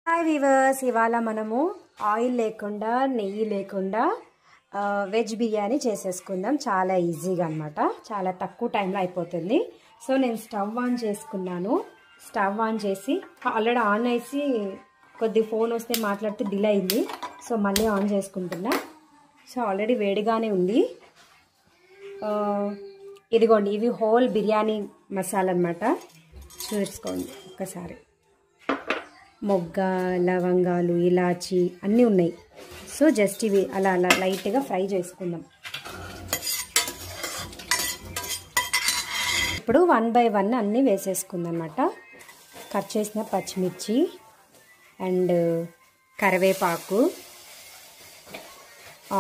Hi weavers, ఇవాళ మనము oil లేకుండా నెయ్యి లేకుండా వెజ్ బిర్యానీ చేసేసుకుందాం. చాలా ఈజీగా అనమాట, చాలా తక్కువ టైంలో అయిపోతుంది. సో నేను స్టవ్ ఆన్ చేసుకున్నాను. స్టవ్ ఆన్ చేసి ఆల్రెడీ ఆన్ చేసి కొద్ది ఫోన్ వస్తే మాట్లాడితే డిలే అయింది. సో మళ్ళీ ఆన్ చేసుకుంటున్నా. సో ఆల్రెడీ వేడిగానే ఉంది. ఇదిగోండి, ఇవి హోల్ బిర్యానీ మసాలా అనమాట. చూసుకోండి ఒక్కసారి. మొగ్గ, లవంగాలు, ఇలాచి అన్నీ ఉన్నాయి. సో జస్ట్ ఇవి అలా అలా లైట్గా ఫ్రై చేసుకుందాం. ఇప్పుడు 1 by 1 అన్నీ వేసేసుకుందాం అన్నమాట. కట్ చేసిన పచ్చిమిర్చి అండ్ కరివేపాకు,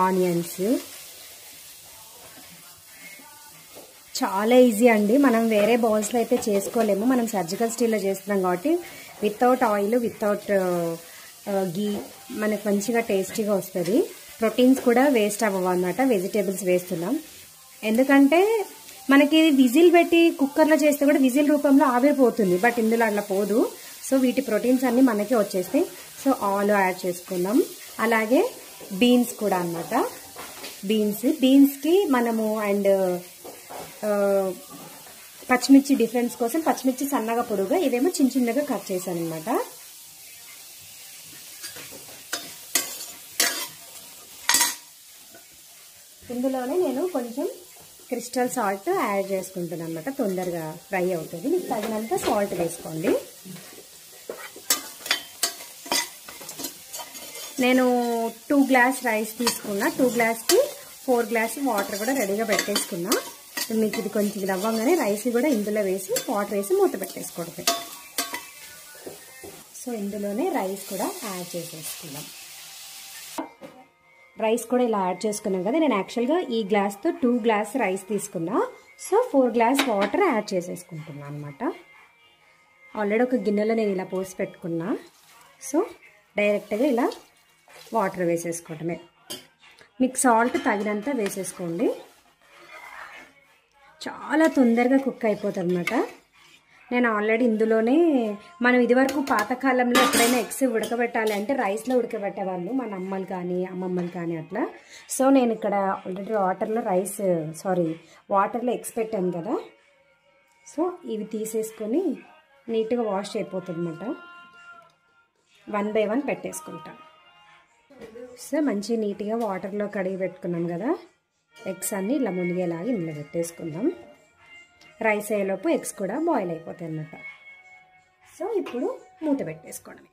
ఆనియన్స్. చాలా ఈజీ అండి. మనం వేరే బౌల్స్లో అయితే చేసుకోలేము. మనం సర్జికల్ స్టీల్లో చేస్తున్నాం కాబట్టి వితౌట్ ఆయిల్, వితౌట్ గీ మనకు మంచిగా టేస్టీగా వస్తుంది. ప్రోటీన్స్ కూడా వేస్ట్ అవ్వవు అన్నమాట. వెజిటేబుల్స్ వేస్తున్నాం ఎందుకంటే మనకి విజిల్ పెట్టి కుక్కర్లో చేస్తే కూడా విజిల్ రూపంలో ఆవిరిపోతుంది. బట్ ఇందులో అట్లా పోదు. సో వీటి ప్రోటీన్స్ అన్నీ మనకే వచ్చేస్తాయి. సో ఆలు యాడ్ చేసుకుందాం. అలాగే బీన్స్ కూడా అన్నమాట. బీన్స్కి మనము అండ్ పచ్చిమిర్చి డిఫరెన్స్ కోసం పచ్చిమిర్చి సన్నగా పొడుగా, ఇవేమో చిన్న చిన్నగా కట్ చేశాను అనమాట. ఇందులోనే నేను కొంచెం క్రిస్టల్ సాల్ట్ యాడ్ చేసుకుంటున్నాను అనమాట. తొందరగా ఫ్రై అవుతుంది. మీకు తగినంత సాల్ట్ వేసుకోండి. నేను 2 గ్లాస్ రైస్ తీసుకున్నా. 2 గ్లాస్కి 4 గ్లాస్ వాటర్ కూడా రెడీగా పెట్టేసుకున్నా. మీకు ఇది కొంచెం రవ్వంగానే రైస్ కూడా ఇందులో వేసి వాటర్ వేసి మూత పెట్టేసుకోవడమే. సో ఇందులోనే రైస్ కూడా యాడ్ చేసేసుకుందాం. రైస్ కూడా ఇలా యాడ్ చేసుకున్నాం కదా. నేను యాక్చువల్గా ఈ గ్లాస్తో 2 గ్లాస్ రైస్ తీసుకున్నా. సో 4 గ్లాస్ వాటర్ యాడ్ చేసేసుకుంటున్నాను అనమాట. ఆల్రెడీ ఒక గిన్నెలో నేను ఇలా పోసి పెట్టుకున్నా. సో డైరెక్ట్గా ఇలా వాటర్ వేసేసుకోవటమే. మీకు సాల్ట్ తగినంత వేసేసుకోండి. చాలా తొందరగా కుక్ అయిపోతుంది అనమాట. నేను ఆల్రెడీ ఇందులోనే మనం ఇదివరకు పాతకాలంలో ఎప్పుడైనా ఎగ్స్ ఉడకబెట్టాలి అంటే రైస్లో ఉడకబెట్టేవాళ్ళు మన అమ్మలు కానీ అమ్మమ్మలు కానీ అట్లా. సో నేను ఇక్కడ ఆల్రెడీ వాటర్లో ఎగ్స్ పెట్టాను కదా. సో ఇవి తీసేసుకొని నీట్గా వాష్ అయిపోతుంది అనమాట. 1 by 1 పెట్టేసుకుంటాం. సో మంచి నీట్గా వాటర్లో కడిగి పెట్టుకున్నాం కదా. ఎగ్స్ అన్నీ ఇలా మునిగేలాగా ఇందులో పెట్టేసుకుందాం. రైస్ అయ్యేలోపు ఎగ్స్ కూడా బాయిల్ అయిపోతాయి అన్నమాట. సో ఇప్పుడు మూత పెట్టేసుకోవడమే.